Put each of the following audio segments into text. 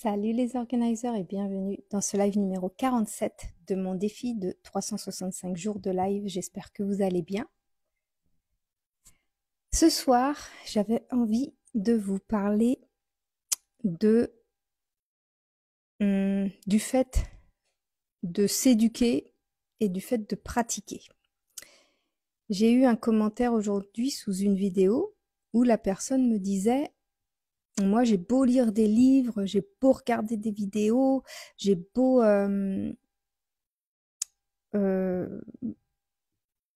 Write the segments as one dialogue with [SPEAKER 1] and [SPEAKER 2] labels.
[SPEAKER 1] Salut les organiseurs et bienvenue dans ce live numéro 47 de mon défi de 365 jours de live. J'espère que vous allez bien. Ce soir, j'avais envie de vous parler de du fait de s'éduquer et du fait de pratiquer. J'ai eu un commentaire aujourd'hui sous une vidéo où la personne me disait: moi, j'ai beau lire des livres, j'ai beau regarder des vidéos, j'ai beau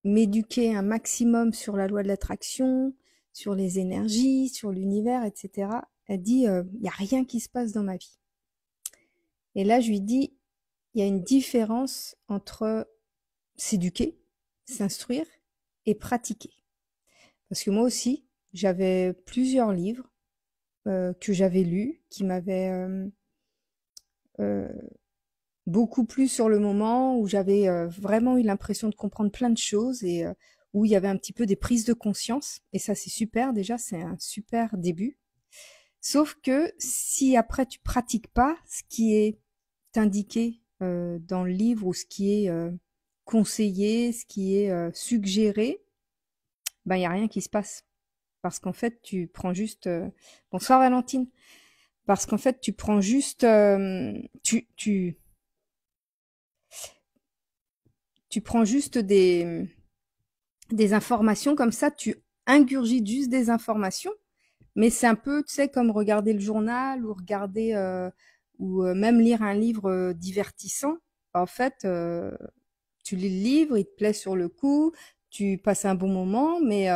[SPEAKER 1] m'éduquer un maximum sur la loi de l'attraction, sur les énergies, sur l'univers, etc. Elle dit, il n'y a rien qui se passe dans ma vie. Et là, je lui dis, il y a une différence entre s'éduquer, s'instruire et pratiquer. Parce que moi aussi, j'avais plusieurs livres que j'avais lus, qui m'avaient beaucoup plu sur le moment, où j'avais vraiment eu l'impression de comprendre plein de choses et où il y avait un petit peu des prises de conscience. Et ça, c'est super, déjà, c'est un super début. Sauf que si après tu pratiques pas ce qui est indiqué dans le livre ou ce qui est conseillé, ce qui est suggéré, ben il y a rien qui se passe. Parce qu'en fait, tu prends juste... Bonsoir Valentine. Parce qu'en fait, tu prends juste... tu prends juste des informations comme ça, tu ingurgites juste des informations, mais c'est un peu, tu sais, comme regarder le journal ou regarder ou même lire un livre divertissant. En fait, tu lis le livre, il te plaît sur le coup, tu passes un bon moment, mais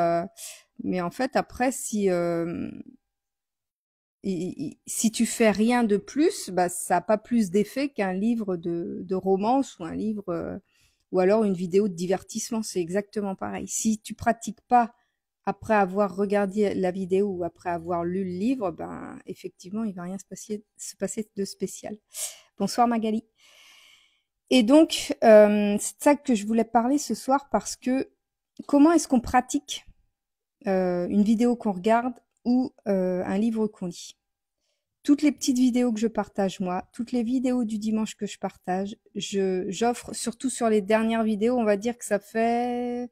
[SPEAKER 1] en fait après si tu fais rien de plus, bah ça n'a pas plus d'effet qu'un livre de romance ou un livre ou alors une vidéo de divertissement, c'est exactement pareil. Si tu pratiques pas après avoir regardé la vidéo ou après avoir lu le livre, ben effectivement, il va rien se passer de spécial. Bonsoir Magali. Et donc, c'est de ça que je voulais parler ce soir parce que comment est-ce qu'on pratique une vidéo qu'on regarde ou un livre qu'on lit? Toutes les petites vidéos que je partage moi, toutes les vidéos du dimanche que je partage, j'offre surtout sur les dernières vidéos, on va dire que ça fait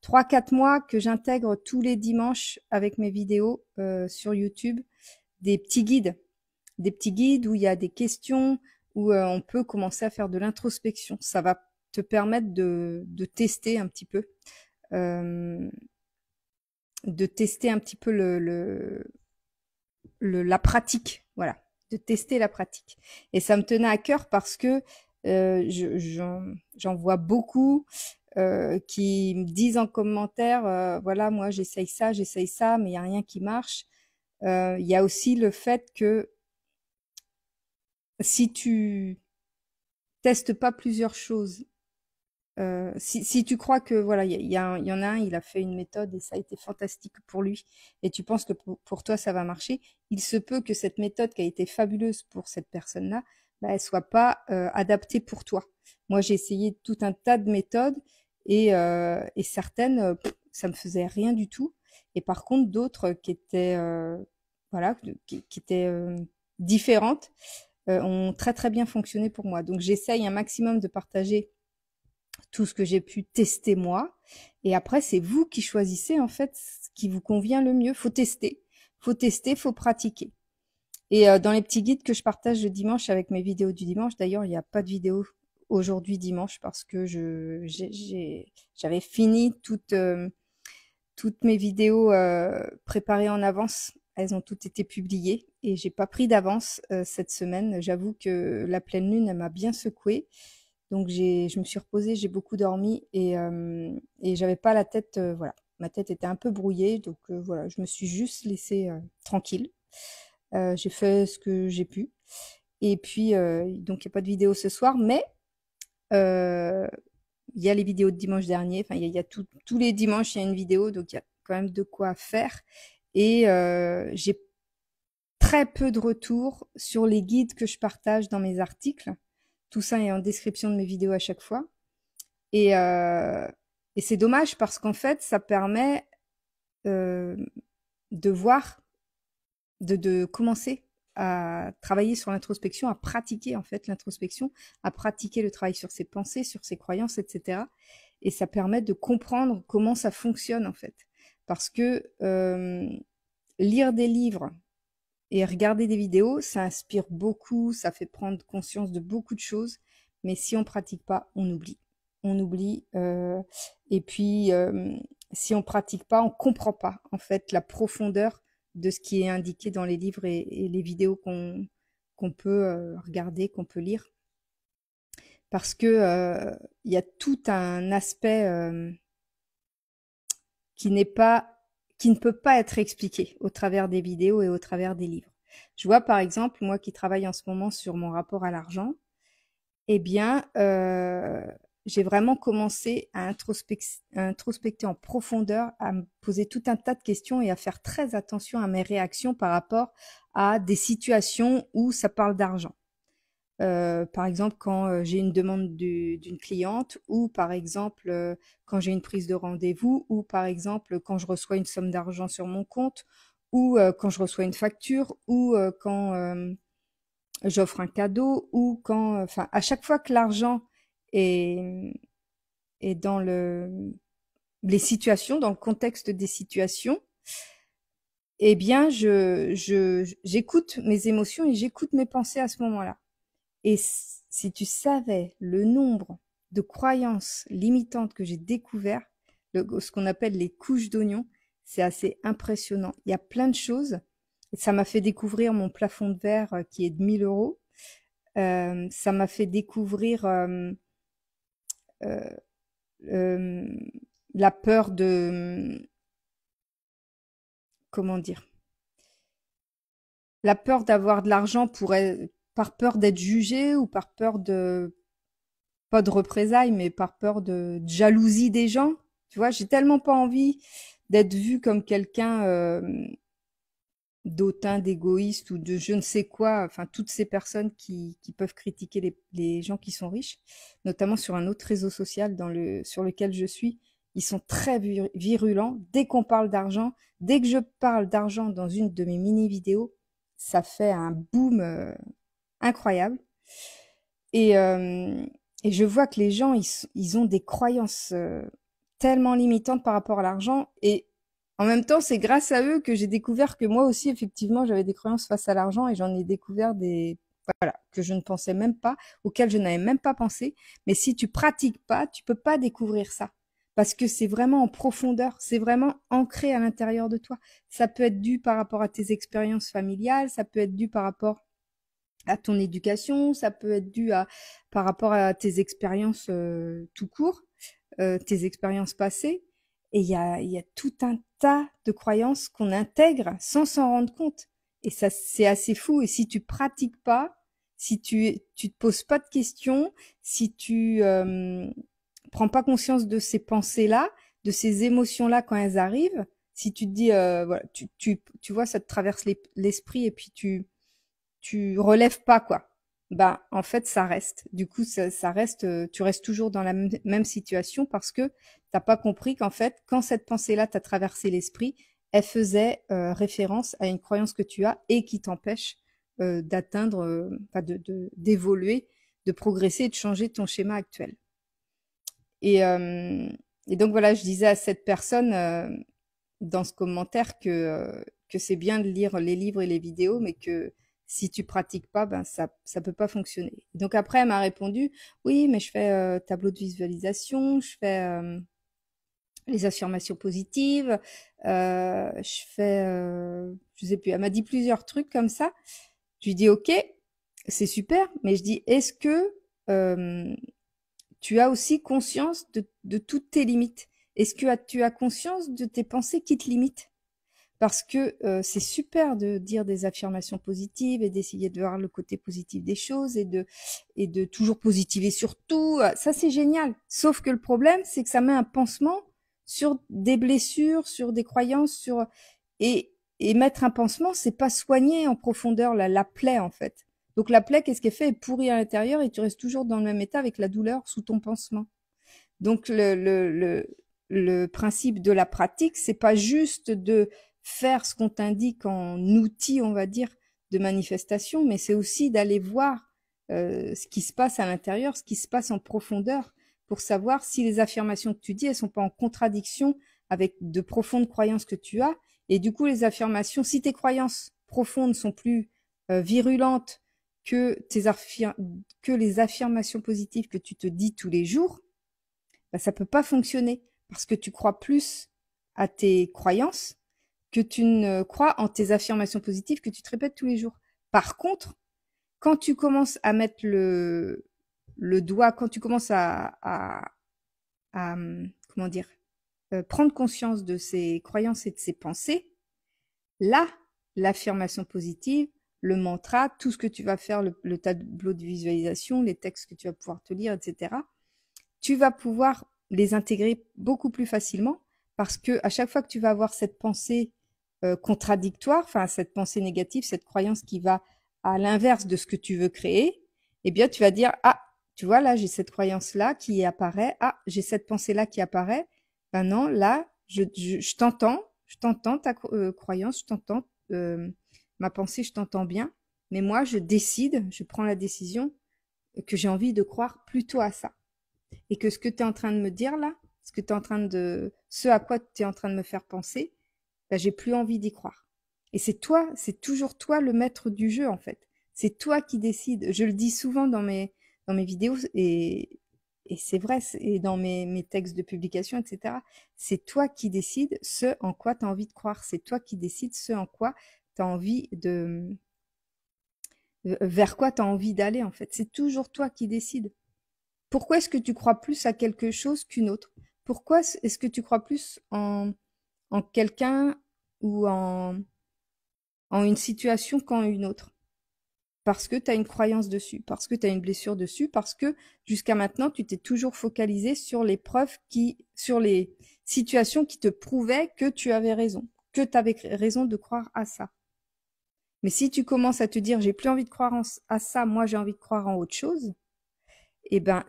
[SPEAKER 1] 3-4 mois que j'intègre tous les dimanches avec mes vidéos sur YouTube des petits guides où il y a des questions, où on peut commencer à faire de l'introspection. Ça va te permettre de tester un petit peu, euh, de tester un petit peu la pratique, voilà, de tester la pratique. Et ça me tenait à cœur parce que j'en vois beaucoup qui me disent en commentaire, voilà, moi j'essaye ça, mais il n'y a rien qui marche. Il y a aussi le fait que si tu testes pas plusieurs choses, si tu crois que voilà, il y en a un, il a fait une méthode et ça a été fantastique pour lui, et tu penses que pour toi ça va marcher, il se peut que cette méthode qui a été fabuleuse pour cette personne-là, bah, elle soit pas adaptée pour toi. Moi, j'ai essayé tout un tas de méthodes et certaines, ça me faisait rien du tout. Et par contre, d'autres qui étaient voilà, qui étaient différentes, ont très très bien fonctionné pour moi. Donc j'essaye un maximum de partager tout ce que j'ai pu tester moi. Et après, c'est vous qui choisissez en fait ce qui vous convient le mieux. Faut tester, faut pratiquer. Et dans les petits guides que je partage le dimanche avec mes vidéos du dimanche, d'ailleurs, il n'y a pas de vidéo aujourd'hui dimanche parce que j'avais fini toutes mes vidéos préparées en avance. Elles ont toutes été publiées et j'ai pas pris d'avance cette semaine. J'avoue que la pleine lune, elle m'a bien secouée. Donc je me suis reposée, j'ai beaucoup dormi et j'avais pas la tête, voilà, ma tête était un peu brouillée, donc voilà, je me suis juste laissée tranquille. J'ai fait ce que j'ai pu. Et puis donc il n'y a pas de vidéo ce soir, mais euh, il y a les vidéos de dimanche dernier. Enfin, il y a tous les dimanches il y a une vidéo, donc il y a quand même de quoi faire. Et j'ai très peu de retours sur les guides que je partage dans mes articles. Tout ça est en description de mes vidéos à chaque fois. Et, euh, et c'est dommage parce qu'en fait, ça permet de voir, de commencer à travailler sur l'introspection, à pratiquer en fait l'introspection, à pratiquer le travail sur ses pensées, sur ses croyances, etc. Et ça permet de comprendre comment ça fonctionne en fait. Parce que lire des livres et regarder des vidéos, ça inspire beaucoup, ça fait prendre conscience de beaucoup de choses. Mais si on pratique pas, on oublie. On oublie. Et puis, si on pratique pas, on comprend pas en fait la profondeur de ce qui est indiqué dans les livres et les vidéos qu'on peut regarder, qu'on peut lire. Parce que il y a tout un aspect qui n'est pas, qui ne peut pas être expliqué au travers des vidéos et au travers des livres. Je vois par exemple, moi qui travaille en ce moment sur mon rapport à l'argent, eh bien, j'ai vraiment commencé à introspecter en profondeur, à me poser tout un tas de questions et à faire très attention à mes réactions par rapport à des situations où ça parle d'argent. Par exemple, quand j'ai une demande d'une cliente, ou par exemple, quand j'ai une prise de rendez-vous, ou par exemple, quand je reçois une somme d'argent sur mon compte, ou quand je reçois une facture, ou quand j'offre un cadeau, ou quand, enfin, à chaque fois que l'argent est, est dans les situations, dans le contexte des situations, eh bien, j'écoute mes émotions et j'écoute mes pensées à ce moment-là. Et si tu savais le nombre de croyances limitantes que j'ai découvert, ce qu'on appelle les couches d'oignon, c'est assez impressionnant. Il y a plein de choses. Ça m'a fait découvrir mon plafond de verre qui est de 1000 euros. Ça m'a fait découvrir euh, euh, la peur de, comment dire, la peur d'avoir de l'argent par peur d'être jugé ou par peur de, pas de représailles, mais par peur de jalousie des gens. Tu vois, j'ai tellement pas envie d'être vue comme quelqu'un d'autant, d'égoïste ou de je ne sais quoi. Enfin, toutes ces personnes qui peuvent critiquer les gens qui sont riches, notamment sur un autre réseau social sur lequel je suis. Ils sont très virulents. Dès qu'on parle d'argent, dès que je parle d'argent dans une de mes mini-vidéos, ça fait un boom incroyable. Et, euh, et je vois que les gens, ils ont des croyances tellement limitantes par rapport à l'argent. Et en même temps, c'est grâce à eux que j'ai découvert que moi aussi, effectivement, j'avais des croyances face à l'argent et j'en ai découvert voilà, que je ne pensais même pas, auxquelles je n'avais même pas pensé. Mais si tu pratiques pas, tu peux pas découvrir ça. Parce que c'est vraiment en profondeur, c'est vraiment ancré à l'intérieur de toi. Ça peut être dû par rapport à tes expériences familiales, ça peut être dû par rapport à ton éducation, ça peut être dû par rapport à tes expériences tout court, tes expériences passées. Et il y a tout un tas de croyances qu'on intègre sans s'en rendre compte. Et ça, c'est assez fou. Et si tu pratiques pas, si tu te poses pas de questions, si tu prends pas conscience de ces pensées-là, de ces émotions-là quand elles arrivent, si tu te dis, voilà, tu vois, ça te traverse l'esprit et puis tu relèves pas quoi. Bah en fait ça reste. Du coup ça reste. Tu restes toujours dans la même situation parce que t'as pas compris qu'en fait quand cette pensée-là t'a traversé l'esprit, elle faisait référence à une croyance que tu as et qui t'empêche d'atteindre, enfin d'évoluer, de progresser et de changer ton schéma actuel. Et, euh, et donc voilà, je disais à cette personne dans ce commentaire que c'est bien de lire les livres et les vidéos, mais que si tu pratiques pas, ben ça peut pas fonctionner. Donc après, elle m'a répondu, oui, mais je fais tableau de visualisation, je fais les affirmations positives, je fais, je sais plus, elle m'a dit plusieurs trucs comme ça. Je lui dis, ok, c'est super, mais je dis, est-ce que euh, tu as aussi conscience de toutes tes limites? Est-ce que tu as conscience de tes pensées qui te limitent? Parce que c'est super de dire des affirmations positives et d'essayer de voir le côté positif des choses et de toujours positiver sur tout. Ça, c'est génial. Sauf que le problème, c'est que ça met un pansement sur des blessures, sur des croyances, et mettre un pansement, c'est pas soigner en profondeur la plaie, en fait. Donc la plaie, qu'est-ce qu'elle fait? Elle pourrit à l'intérieur et tu restes toujours dans le même état avec la douleur sous ton pansement. Donc le principe de la pratique, c'est pas juste de faire ce qu'on t'indique en outil, on va dire, de manifestation, mais c'est aussi d'aller voir ce qui se passe à l'intérieur, ce qui se passe en profondeur, pour savoir si les affirmations que tu dis, elles sont pas en contradiction avec de profondes croyances que tu as. Et du coup, les affirmations, si tes croyances profondes sont plus virulentes que que les affirmations positives que tu te dis tous les jours, bah, ça peut pas fonctionner parce que tu crois plus à tes croyances que tu ne crois en tes affirmations positives que tu te répètes tous les jours. Par contre, quand tu commences à mettre le doigt, quand tu commences à comment dire, prendre conscience de ces croyances et de ces pensées, là, l'affirmation positive, le mantra, tout ce que tu vas faire, le tableau de visualisation, les textes que tu vas pouvoir te lire, etc., tu vas pouvoir les intégrer beaucoup plus facilement parce que à chaque fois que tu vas avoir cette pensée contradictoire, enfin cette pensée négative, cette croyance qui va à l'inverse de ce que tu veux créer, eh bien tu vas dire ah, tu vois là j'ai cette croyance là qui apparaît, ah j'ai cette pensée là qui apparaît, ben non là je t'entends ta croyance, je t'entends ma pensée, je t'entends bien, mais moi je décide, je prends la décision que j'ai envie de croire plutôt à ça. Et que ce que tu es en train de me dire là, ce que tu es en train de, ce à quoi tu es en train de me faire penser, ben, j'ai plus envie d'y croire. Et c'est toi, c'est toujours toi le maître du jeu en fait. C'est toi qui décides. Je le dis souvent dans mes vidéos et c'est vrai, et dans mes textes de publication, etc. C'est toi qui décides ce en quoi tu as envie de croire. C'est toi qui décides ce en quoi tu as envie de, vers quoi tu as envie d'aller en fait. C'est toujours toi qui décides. Pourquoi est-ce que tu crois plus à quelque chose qu'une autre? Pourquoi est-ce que tu crois plus en quelqu'un ou en une situation qu'en une autre? Parce que tu as une croyance dessus, parce que tu as une blessure dessus, parce que jusqu'à maintenant, tu t'es toujours focalisé sur les preuves sur les situations qui te prouvaient que tu avais raison, que tu avais raison de croire à ça. Mais si tu commences à te dire, j'ai plus envie de croire à ça, moi j'ai envie de croire en autre chose, eh ben,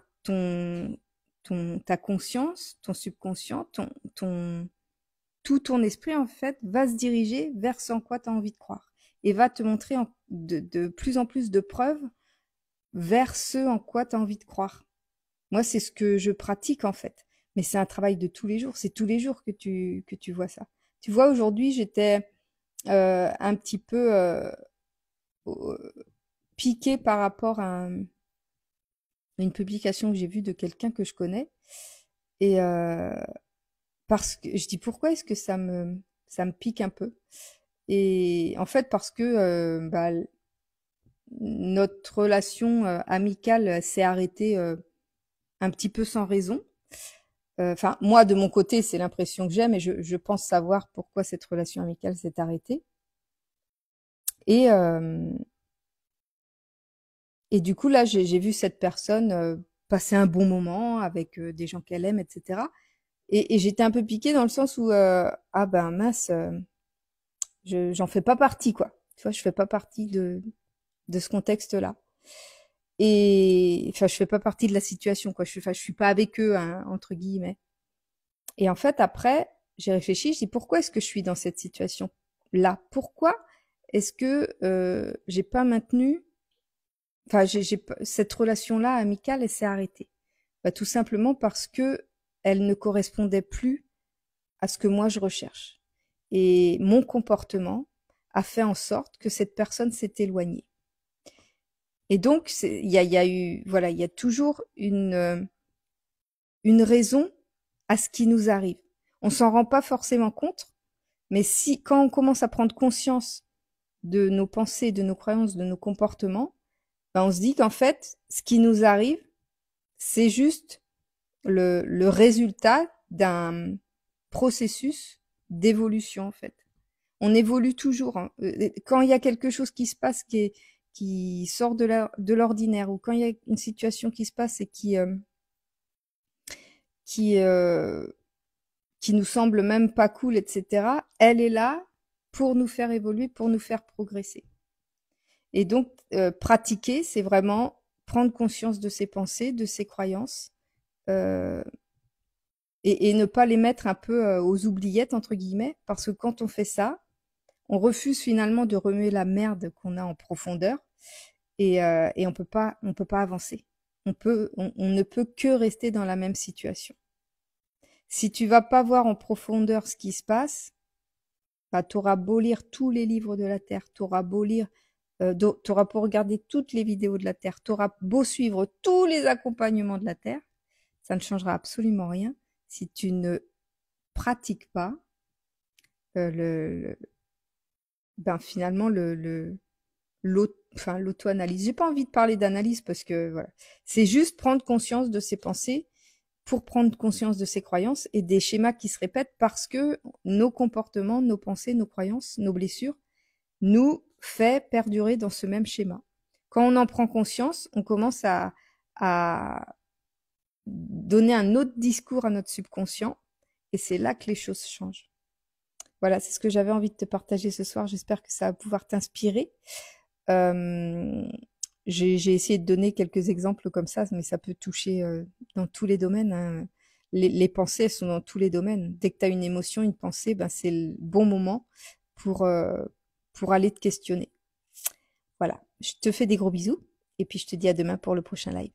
[SPEAKER 1] ta conscience, ton subconscient, tout ton esprit, en fait, va se diriger vers ce en quoi tu as envie de croire et va te montrer de plus en plus de preuves vers ce en quoi tu as envie de croire. Moi, c'est ce que je pratique, en fait. Mais c'est un travail de tous les jours. C'est tous les jours que tu vois ça. Tu vois, aujourd'hui, j'étais un petit peu piquée par rapport à une publication que j'ai vue de quelqu'un que je connais. Et parce que je dis pourquoi est-ce que ça me pique un peu? Et en fait parce que bah, notre relation amicale s'est arrêtée un petit peu sans raison. Enfin, moi de mon côté, c'est l'impression que j'ai, mais je pense savoir pourquoi cette relation amicale s'est arrêtée. Et et du coup là, j'ai vu cette personne passer un bon moment avec des gens qu'elle aime, etc. Et j'étais un peu piquée dans le sens où ah ben mince. J'en fais pas partie, quoi. Tu vois, je fais pas partie de ce contexte-là. Et enfin, je fais pas partie de la situation, quoi. Enfin, je suis pas avec eux, hein, entre guillemets. Et en fait, après, j'ai réfléchi, je dis pourquoi est-ce que je suis dans cette situation-là? Pourquoi est-ce que j'ai pas maintenu, enfin, cette relation-là amicale, elle s'est arrêtée? Bah, tout simplement parce que elle ne correspondait plus à ce que moi je recherche. Et mon comportement a fait en sorte que cette personne s'est éloignée. Et donc, il y a eu, voilà, il y a toujours une raison à ce qui nous arrive. On s'en rend pas forcément compte, mais si, quand on commence à prendre conscience de nos pensées, de nos croyances, de nos comportements, ben on se dit qu'en fait, ce qui nous arrive, c'est juste le résultat d'un processus d'évolution, en fait. On évolue toujours, hein. Quand il y a quelque chose qui se passe qui sort de l'ordinaire, ou quand il y a une situation qui se passe et qui, euh, qui nous semble même pas cool, etc., elle est là pour nous faire évoluer, pour nous faire progresser. Et donc, pratiquer, c'est vraiment prendre conscience de ses pensées, de ses croyances, euh, et ne pas les mettre un peu aux oubliettes, entre guillemets, parce que quand on fait ça, On refuse finalement de remuer la merde qu'on a en profondeur et on peut pas avancer. On ne peut que rester dans la même situation. Si tu vas pas voir en profondeur ce qui se passe, bah, t'auras beau lire tous les livres de la Terre, t'auras beau lire, t'auras beau regarder toutes les vidéos de la Terre, t'auras beau suivre tous les accompagnements de la Terre, ça ne changera absolument rien si tu ne pratiques pas ben finalement enfin, l'auto-analyse. J'ai pas envie de parler d'analyse parce que voilà, c'est juste prendre conscience de ses pensées pour prendre conscience de ses croyances et des schémas qui se répètent parce que nos comportements, nos pensées, nos croyances, nos blessures nous fait perdurer dans ce même schéma. Quand on en prend conscience, on commence à donner un autre discours à notre subconscient et c'est là que les choses changent. Voilà, c'est ce que j'avais envie de te partager ce soir. J'espère que ça va pouvoir t'inspirer. Euh, j'ai essayé de donner quelques exemples comme ça, mais ça peut toucher dans tous les domaines, hein. Les pensées, elles sont dans tous les domaines. Dès que tu as une émotion, une pensée, ben, c'est le bon moment pour, euh, pour aller te questionner. Voilà, je te fais des gros bisous et puis je te dis à demain pour le prochain live.